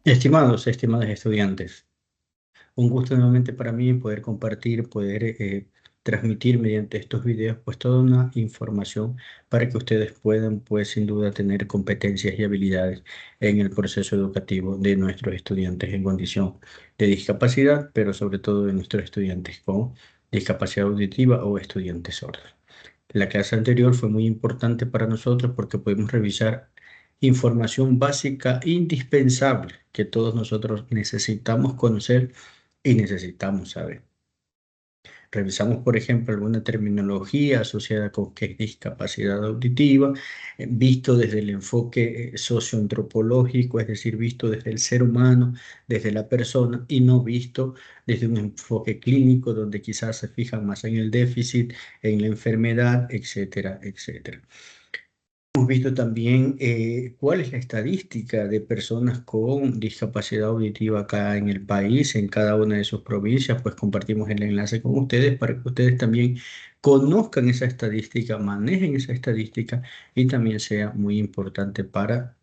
Estimados, estimadas estudiantes, un gusto nuevamente para mí poder compartir, poder transmitir mediante estos videos pues toda una información para que ustedes puedan pues sin duda tener competencias y habilidades en el proceso educativo de nuestros estudiantes en condición de discapacidad, pero sobre todo de nuestros estudiantes con discapacidad auditiva o estudiantes sordos. La clase anterior fue muy importante para nosotros porque pudimos revisar información básica indispensable que todos nosotros necesitamos conocer y necesitamos saber. Revisamos, por ejemplo, alguna terminología asociada con qué es discapacidad auditiva, visto desde el enfoque socioantropológico, es decir, visto desde el ser humano, desde la persona, y no visto desde un enfoque clínico, donde quizás se fijan más en el déficit, en la enfermedad, etcétera, etcétera. Hemos visto también cuál es la estadística de personas con discapacidad auditiva acá en el país, en cada una de sus provincias, pues compartimos el enlace con ustedes para que ustedes también conozcan esa estadística, manejen esa estadística y también sea muy importante para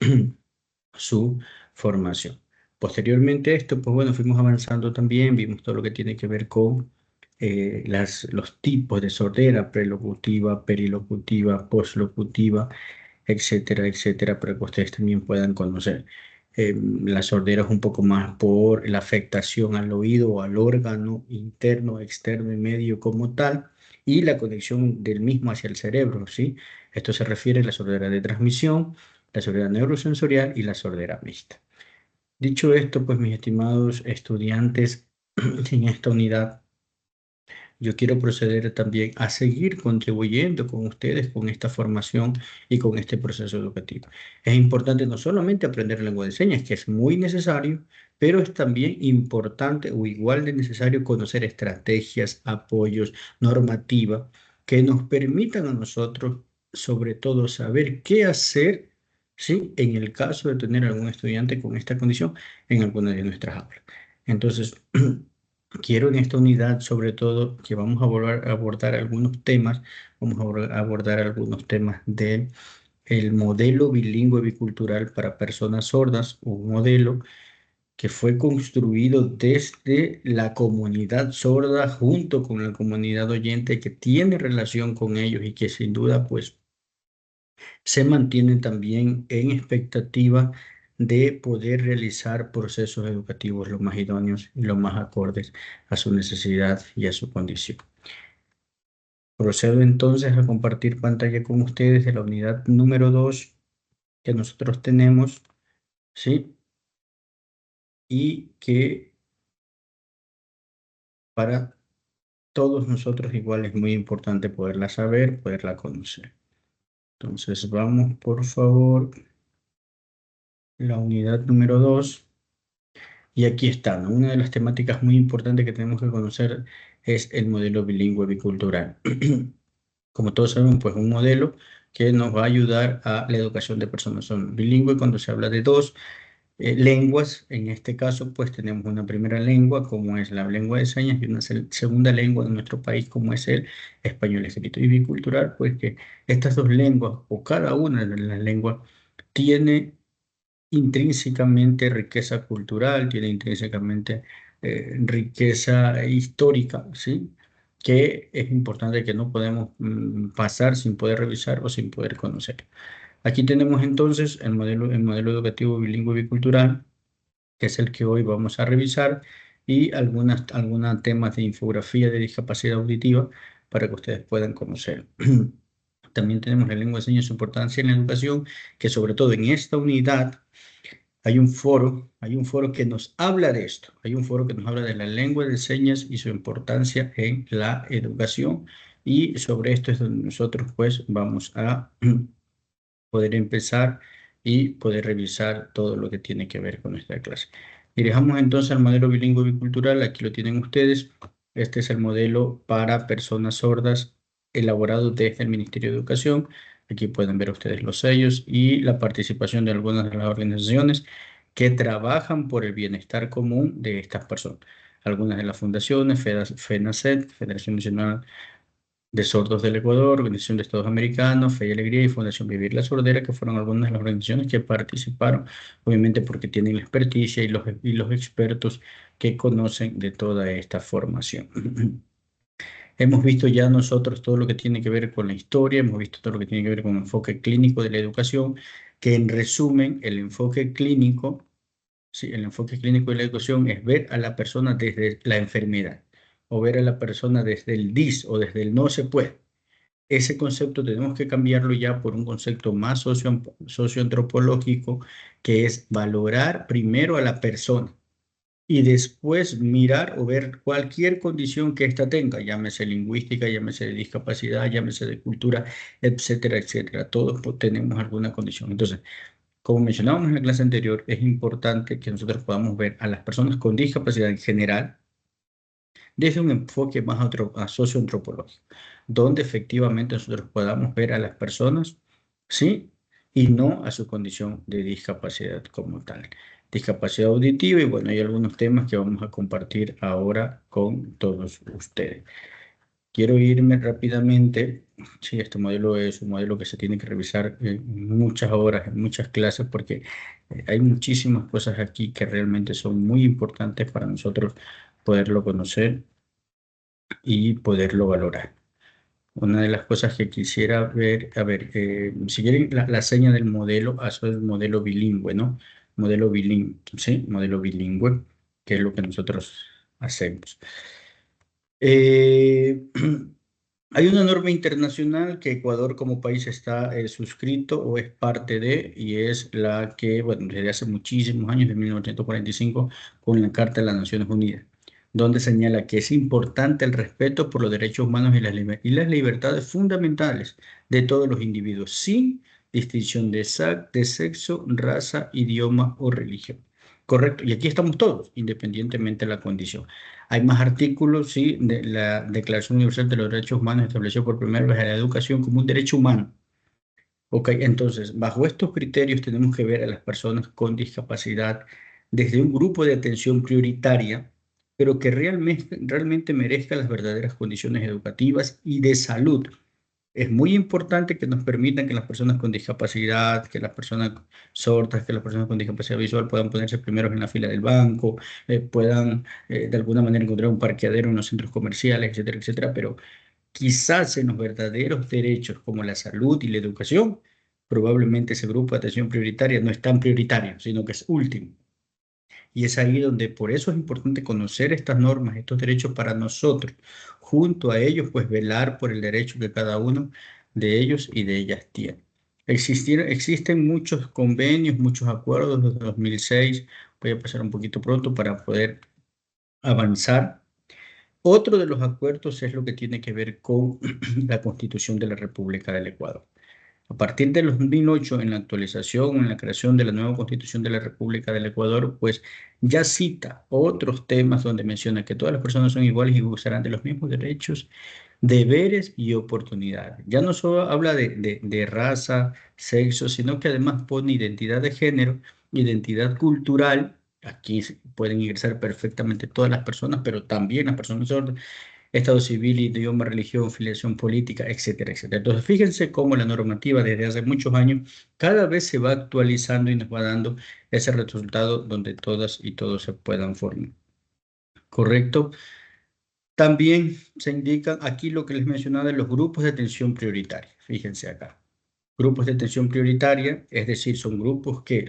su formación. Posteriormente a esto, pues bueno, fuimos avanzando también, vimos todo lo que tiene que ver con los tipos de sordera, prelocutiva, perilocutiva, poslocutiva, etcétera, etcétera, para que ustedes también puedan conocer. La sordera es un poco más por la afectación al oído o al órgano interno, externo y medio como tal, y la conexión del mismo hacia el cerebro, ¿sí? Esto se refiere a la sordera de transmisión, la sordera neurosensorial y la sordera mixta. Dicho esto, pues mis estimados estudiantes, en esta unidad yo quiero proceder también a seguir contribuyendo con ustedes con esta formación y con este proceso educativo. Es importante no solamente aprender lengua de señas, que es muy necesario, pero es también importante o igual de necesario conocer estrategias, apoyos, normativa que nos permitan a nosotros, sobre todo, saber qué hacer, ¿sí? En el caso de tener algún estudiante con esta condición en alguna de nuestras aulas. Entonces, quiero en esta unidad, sobre todo, que vamos a abordar algunos temas, vamos a abordar algunos temas del el modelo bilingüe bicultural para personas sordas, un modelo que fue construido desde la comunidad sorda junto con la comunidad oyente que tiene relación con ellos y que sin duda pues se mantienen también en expectativa de poder realizar procesos educativos lo más idóneos y lo más acordes a su necesidad y a su condición. Procedo entonces a compartir pantalla con ustedes de la unidad número 2 que nosotros tenemos, ¿sí? Y que para todos nosotros igual es muy importante poderla saber, poderla conocer. Entonces vamos, por favor, la unidad número 2. Y aquí está, ¿no? Una de las temáticas muy importantes que tenemos que conocer es el modelo bilingüe bicultural. Como todos sabemos, pues un modelo que nos va a ayudar a la educación de personas. Son bilingües cuando se habla de dos lenguas. En este caso, pues tenemos una primera lengua como es la lengua de señas y una segunda lengua de nuestro país como es el español escrito. Y bicultural, pues que estas dos lenguas o cada una de las lenguas tiene intrínsecamente riqueza cultural, tiene intrínsecamente riqueza histórica, ¿sí? Que es importante que no podemos pasar sin poder revisar o sin poder conocer. Aquí tenemos entonces el modelo educativo bilingüe bicultural, que es el que hoy vamos a revisar, y algunos temas de infografía de discapacidad auditiva para que ustedes puedan conocer. También tenemos la lengua de señas, su importancia en la educación, que sobre todo en esta unidad hay un foro que nos habla de esto, hay un foro que nos habla de la lengua de señas y su importancia en la educación y sobre esto es donde nosotros pues vamos a poder empezar y poder revisar todo lo que tiene que ver con nuestra clase. Dirigamos entonces al modelo bilingüe bicultural, aquí lo tienen ustedes. Este es el modelo para personas sordas elaborado desde el Ministerio de Educación. Aquí pueden ver ustedes los sellos y la participación de algunas de las organizaciones que trabajan por el bienestar común de estas personas. Algunas de las fundaciones, FENACET, Federación Nacional de Sordos del Ecuador, Organización de Estados Americanos, Fe y Alegría y Fundación Vivir la Sordera, que fueron algunas de las organizaciones que participaron, obviamente porque tienen la experticia y los expertos que conocen de toda esta formación. Hemos visto ya nosotros todo lo que tiene que ver con la historia, hemos visto todo lo que tiene que ver con el enfoque clínico de la educación, que en resumen, el enfoque clínico, sí, el enfoque clínico de la educación es ver a la persona desde la enfermedad o ver a la persona desde el dis o desde el no se puede. Ese concepto tenemos que cambiarlo ya por un concepto más socioantropológico, que es valorar primero a la persona y después mirar o ver cualquier condición que ésta tenga, llámese lingüística, llámese de discapacidad, llámese de cultura, etcétera, etcétera. Todos tenemos alguna condición. Entonces, como mencionábamos en la clase anterior, es importante que nosotros podamos ver a las personas con discapacidad en general desde un enfoque más socioantropológico, donde efectivamente nosotros podamos ver a las personas, ¿sí? Y no a su condición de discapacidad como tal. Discapacidad auditiva y bueno, hay algunos temas que vamos a compartir ahora con todos ustedes. Quiero irme rápidamente. Sí, este modelo es un modelo que se tiene que revisar en muchas horas, en muchas clases, porque hay muchísimas cosas aquí que realmente son muy importantes para nosotros poderlo conocer y poderlo valorar. Una de las cosas que quisiera ver, a ver, si quieren la seña del modelo, eso es modelo bilingüe, ¿no? Modelo bilingüe, ¿sí? Modelo bilingüe, que es lo que nosotros hacemos. Eh, Hay una norma internacional que Ecuador como país está suscrito o es parte de, y es la que, bueno, desde hace muchísimos años, de 1945, con la Carta de las Naciones Unidas, donde señala que es importante el respeto por los derechos humanos y las libertades fundamentales de todos los individuos, sin distinción de sexo, raza, idioma o religión. Correcto, y aquí estamos todos, independientemente de la condición. Hay más artículos, sí, de la Declaración Universal de los Derechos Humanos estableció por primera vez a la educación como un derecho humano. Ok, entonces, bajo estos criterios tenemos que ver a las personas con discapacidad desde un grupo de atención prioritaria, pero que realmente merezca las verdaderas condiciones educativas y de salud. Es muy importante que nos permitan que las personas con discapacidad, que las personas sordas, que las personas con discapacidad visual puedan ponerse primeros en la fila del banco, puedan de alguna manera encontrar un parqueadero en los centros comerciales, etcétera, etcétera. Pero quizás en los verdaderos derechos como la salud y la educación, probablemente ese grupo de atención prioritaria no es tan prioritario, sino que es último. Y es ahí donde por eso es importante conocer estas normas, estos derechos para nosotros. Junto a ellos, pues velar por el derecho que cada uno de ellos y de ellas tiene. Existen muchos convenios, muchos acuerdos desde 2006. Voy a pasar un poquito pronto para poder avanzar. Otro de los acuerdos es lo que tiene que ver con la Constitución de la República del Ecuador. A partir del 2008, en la actualización, en la creación de la nueva Constitución de la República del Ecuador, pues ya cita otros temas donde menciona que todas las personas son iguales y gozarán de los mismos derechos, deberes y oportunidades. Ya no solo habla de raza, sexo, sino que además pone identidad de género, identidad cultural. Aquí pueden ingresar perfectamente todas las personas, pero también las personas sordas, estado civil, idioma, religión, filiación política, etcétera, etcétera. Entonces, fíjense cómo la normativa desde hace muchos años cada vez se va actualizando y nos va dando ese resultado donde todas y todos se puedan formar. ¿Correcto? También se indican aquí lo que les mencionaba de los grupos de atención prioritaria. Fíjense acá. Grupos de atención prioritaria, es decir, son grupos que,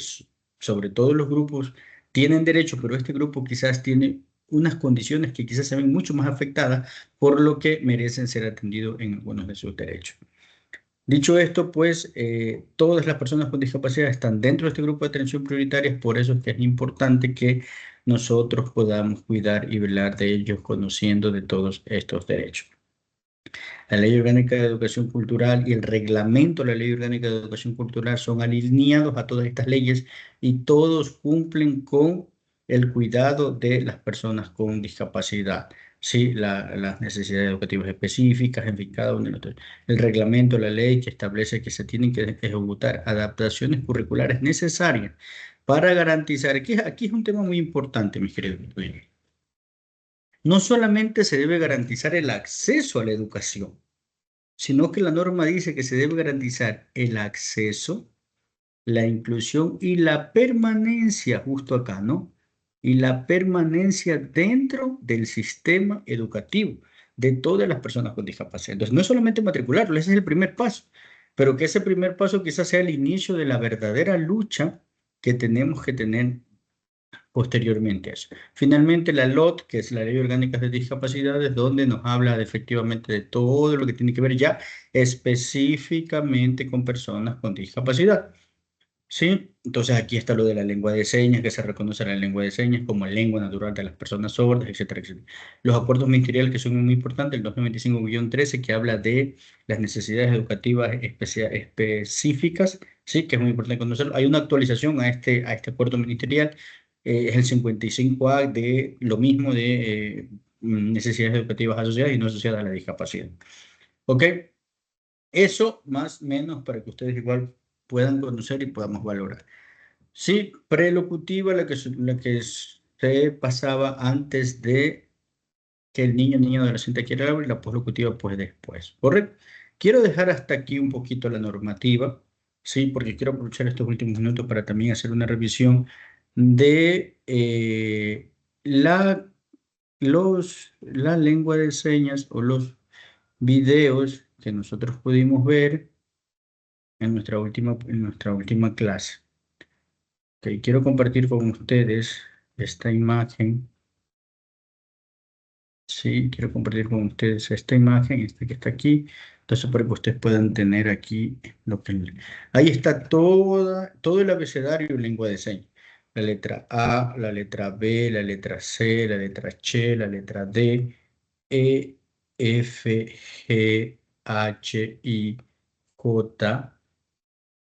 sobre todo los grupos, tienen derecho, pero este grupo quizás tiene unas condiciones que quizás se ven mucho más afectadas, por lo que merecen ser atendidos en algunos de sus derechos. Dicho esto, pues todas las personas con discapacidad están dentro de este grupo de atención prioritaria, por eso es que es importante que nosotros podamos cuidar y velar de ellos conociendo de todos estos derechos. La Ley Orgánica de Educación Cultural y el reglamento de la Ley Orgánica de Educación Cultural son alineados a todas estas leyes y todos cumplen con el cuidado de las personas con discapacidad. Sí, las necesidades educativas específicas, en fin, cada uno de nosotros. El reglamento, la ley que establece que se tienen que ejecutar adaptaciones curriculares necesarias para garantizar, aquí es un tema muy importante, mis queridos estudiantes. No solamente se debe garantizar el acceso a la educación, sino que la norma dice que se debe garantizar el acceso, la inclusión y la permanencia, justo acá, ¿no? Y la permanencia dentro del sistema educativo de todas las personas con discapacidad. Entonces, no es solamente matricularlo, ese es el primer paso, pero que ese primer paso quizás sea el inicio de la verdadera lucha que tenemos que tener posteriormente a eso. Finalmente, la LOT, que es la Ley Orgánica de Discapacidades, donde nos habla efectivamente de todo lo que tiene que ver ya específicamente con personas con discapacidad. Sí, entonces aquí está lo de la lengua de señas, que se reconoce la lengua de señas como lengua natural de las personas sordas, etcétera, etcétera. Los acuerdos ministeriales que son muy importantes, el 295-13, que habla de las necesidades educativas específicas, sí, que es muy importante conocerlo. Hay una actualización a este acuerdo ministerial, es el 55A de lo mismo de necesidades educativas asociadas y no asociadas a la discapacidad. ¿Ok? Eso más o menos para que ustedes igual puedan conocer y podamos valorar. Sí, prelocutiva la que se pasaba antes de que el niño adolescente quiera hablar y la poslocutiva pues después. ¿Correcto? Quiero dejar hasta aquí un poquito la normativa, sí, porque quiero aprovechar estos últimos minutos para también hacer una revisión de la lengua de señas o los videos que nosotros pudimos ver en nuestra última clase. Ok, quiero compartir con ustedes esta imagen. Sí, quiero compartir con ustedes esta imagen, esta que está aquí. Entonces, para que ustedes puedan tener aquí lo que... Ahí está todo el abecedario en lengua de señas. La letra A, la letra B, la letra C, la letra H, la letra D, E, F, G, H, I, J,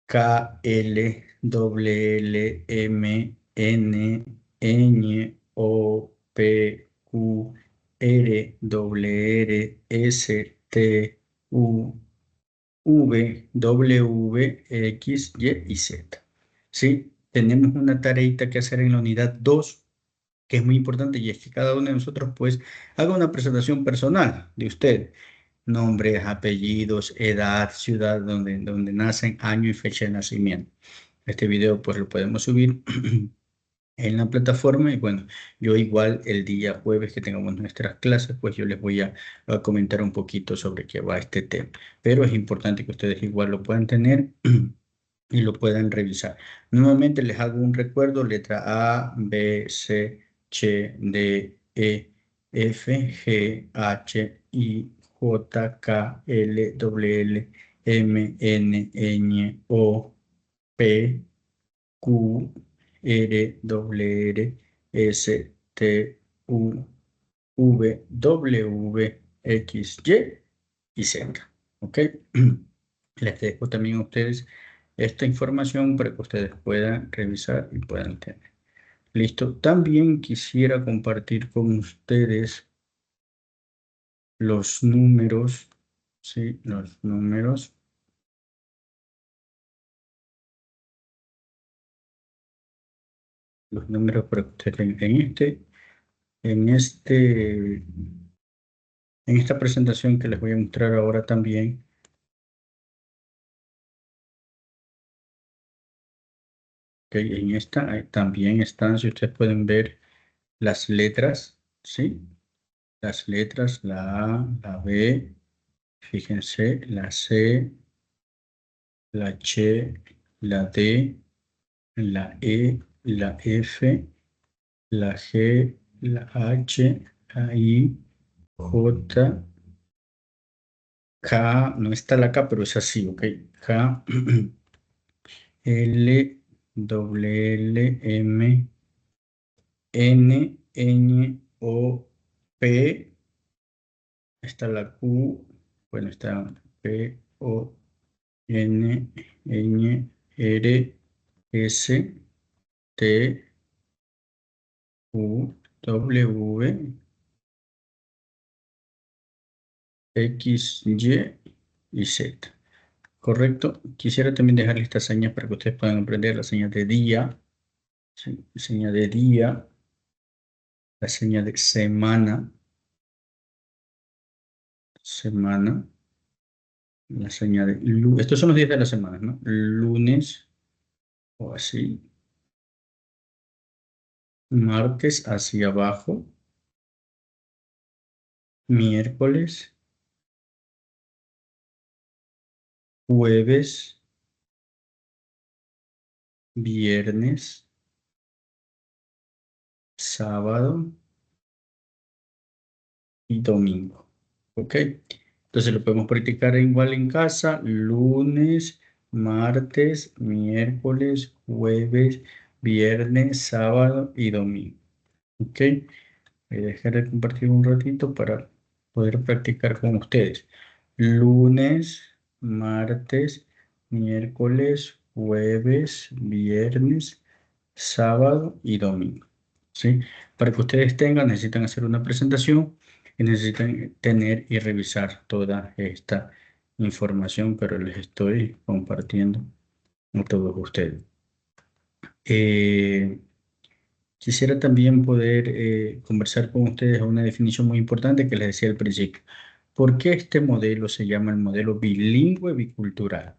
K, L, L, M, N, Ñ, O, P, Q, R, R, S, T, U, V, W, X, Y y Z. ¿Sí? Tenemos una tareita que hacer en la unidad 2 que es muy importante, y es que cada uno de nosotros pues haga una presentación personal de usted. Nombres, apellidos, edad, ciudad donde nacen, año y fecha de nacimiento. Este video pues lo podemos subir en la plataforma y bueno, yo igual el día jueves que tengamos nuestras clases, pues yo les voy a comentar un poquito sobre qué va este tema. Pero es importante que ustedes igual lo puedan tener y lo puedan revisar. Nuevamente les hago un recuerdo, letra A, B, C, H, D, E, F, G, H, I, J, K, L, L, M, N, Ñ, O, P, Q, R, R, S, T, U, V, W, X, Y Z. ¿Ok? Les dejo también a ustedes esta información para que ustedes puedan revisar y puedan tener. Listo. También quisiera compartir con ustedes los números, ¿sí? Los números para que ustedes tengan en esta presentación que les voy a mostrar ahora también. Ok, en esta también están, si ustedes pueden ver, las letras, ¿sí? Las letras, la A, la B, fíjense, la C, la H, la D, la E, la F, la G, la H, la I, J, K, no está la K, pero es así, ¿ok? K, L, L, M, N, Ñ, O, P, está la Q, bueno, está P, O, N, Ñ, R, S, T, U, W, X, Y Z. ¿Correcto? Quisiera también dejarles estas señas para que ustedes puedan aprender las señas de día, ¿sí? Seña de día, la seña de semana, semana, La señal de estos son los días de la semana, ¿no? Lunes o así. Martes hacia abajo. Miércoles, jueves, viernes, sábado y domingo. ¿Ok? Entonces lo podemos practicar igual en casa, lunes, martes, miércoles, jueves, viernes, sábado y domingo. ¿Ok? Voy a dejar de compartir un ratito para poder practicar con ustedes. Lunes, martes, miércoles, jueves, viernes, sábado y domingo. ¿Sí? Para que ustedes tengan, necesitan hacer una presentación y necesitan tener y revisar toda esta información, pero les estoy compartiendo a todos ustedes. Eh, Quisiera también poder conversar con ustedes una definición muy importante que les decía al principio. ¿Por qué este modelo se llama el modelo bilingüe bicultural?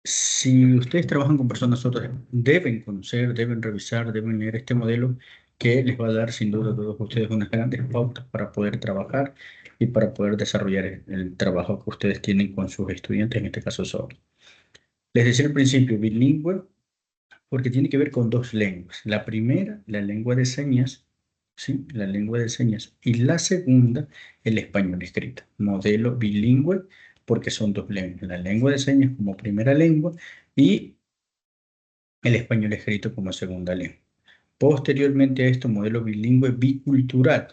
Si ustedes trabajan con personas sordas, deben conocer, deben revisar, deben leer este modelo que les va a dar sin duda a todos ustedes unas grandes pautas para poder trabajar y para poder desarrollar el trabajo que ustedes tienen con sus estudiantes, en este caso sordos. Les decía al principio, bilingüe porque tiene que ver con dos lenguas. La primera, la lengua de señas, ¿sí? La lengua de señas. Y la segunda, el español escrito. Modelo bilingüe, porque son dos lenguas. La lengua de señas como primera lengua y el español escrito como segunda lengua. Posteriormente a esto, modelo bilingüe bicultural.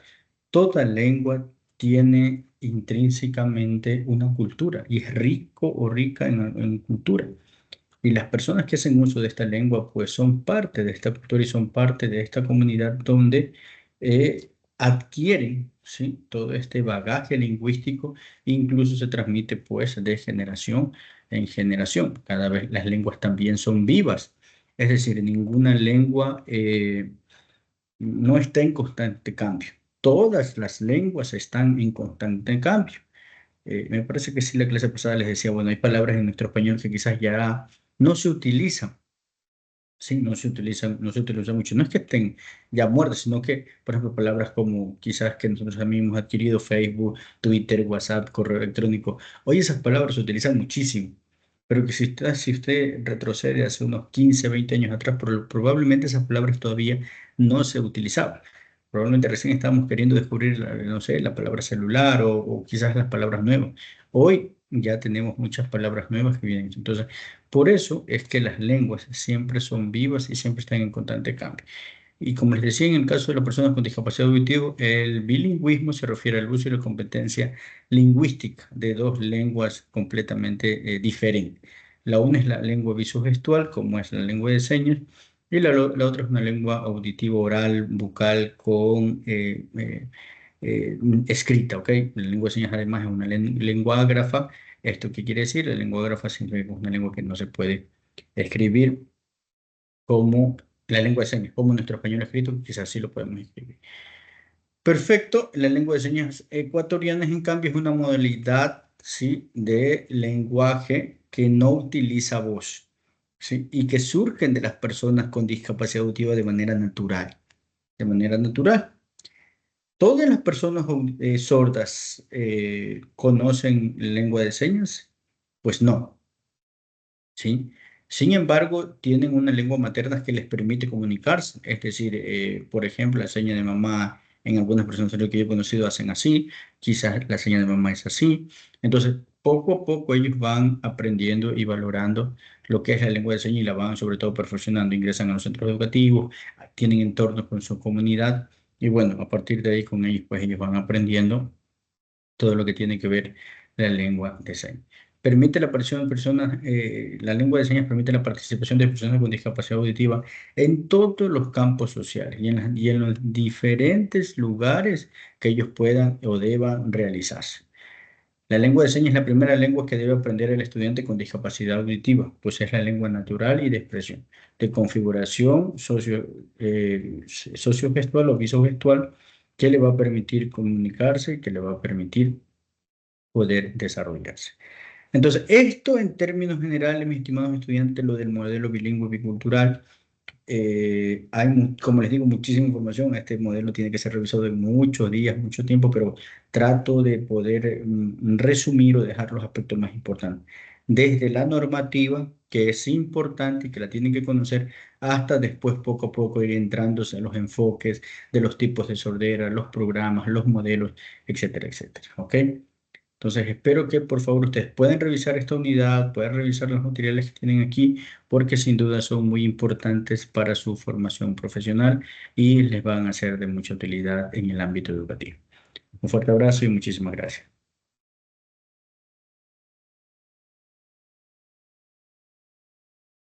Toda lengua tiene intrínsecamente una cultura y es rico o rica en cultura. Y las personas que hacen uso de esta lengua, pues son parte de esta cultura y son parte de esta comunidad donde adquieren, ¿sí? Todo este bagaje lingüístico, incluso se transmite pues de generación en generación. Cada vez las lenguas también son vivas, es decir, ninguna lengua no está en constante cambio. Todas las lenguas están en constante cambio. Me parece que sí, la clase pasada les decía, bueno, hay palabras en nuestro español que quizás ya no se utilizan, sí, no se utilizan mucho. No es que estén ya muertas, sino que, por ejemplo, palabras como quizás que nosotros también hemos adquirido, Facebook, Twitter, WhatsApp, correo electrónico. Hoy esas palabras se utilizan muchísimo, pero que si usted retrocede hace unos 15, 20 años atrás, probablemente esas palabras todavía no se utilizaban. Probablemente recién estábamos queriendo descubrir, no sé, la palabra celular o quizás las palabras nuevas. Hoy ya tenemos muchas palabras nuevas que vienen. Entonces, por eso es que las lenguas siempre son vivas y siempre están en constante cambio. Y como les decía, en el caso de las personas con discapacidad auditiva, el bilingüismo se refiere al uso y la competencia lingüística de dos lenguas completamente diferentes. La una es la lengua visogestual, como es la lengua de señas, y la otra es una lengua auditiva oral, bucal, con escrita, ¿ok? La lengua de señas además es una lengua ágrafa. ¿Esto qué quiere decir? La lengua ágrafa significa que es una lengua que no se puede escribir como la lengua de señas, como nuestro español escrito, quizás sí lo podemos escribir. Perfecto, la lengua de señas ecuatoriana, en cambio, es una modalidad, ¿sí? De lenguaje que no utiliza voz, ¿sí? Y que surgen de las personas con discapacidad auditiva de manera natural. De manera natural. ¿Todas las personas sordas conocen lengua de señas? Pues no, ¿sí? Sin embargo, tienen una lengua materna que les permite comunicarse. Es decir, por ejemplo, la seña de mamá en algunas personas de lo que yo he conocido hacen así, quizás la seña de mamá es así. Entonces, poco a poco ellos van aprendiendo y valorando lo que es la lengua de señas y la van sobre todo perfeccionando. Ingresan a los centros educativos, tienen entornos con su comunidad y bueno, a partir de ahí con ellos, pues ellos van aprendiendo todo lo que tiene que ver la lengua de señas. Permite la aparición de personas, la lengua de señas permite la participación de personas con discapacidad auditiva en todos los campos sociales y en los diferentes lugares que ellos puedan o deban realizarse. La lengua de señas es la primera lengua que debe aprender el estudiante con discapacidad auditiva, pues es la lengua natural y de expresión, de configuración sociogestual o visogestual que le va a permitir comunicarse, que le va a permitir poder desarrollarse. Entonces, esto en términos generales, mis estimados estudiantes, lo del modelo bilingüe bicultural. Hay, como les digo, muchísima información. Este modelo tiene que ser revisado en muchos días, mucho tiempo, pero trato de poder resumir o dejar los aspectos más importantes. Desde la normativa, que es importante y que la tienen que conocer, hasta después poco a poco ir entrándose a los enfoques de los tipos de sordera, los programas, los modelos, etcétera, etcétera. ¿Ok? Entonces, espero que por favor ustedes puedan revisar esta unidad, puedan revisar los materiales que tienen aquí, porque sin duda son muy importantes para su formación profesional y les van a ser de mucha utilidad en el ámbito educativo. Un fuerte abrazo y muchísimas gracias.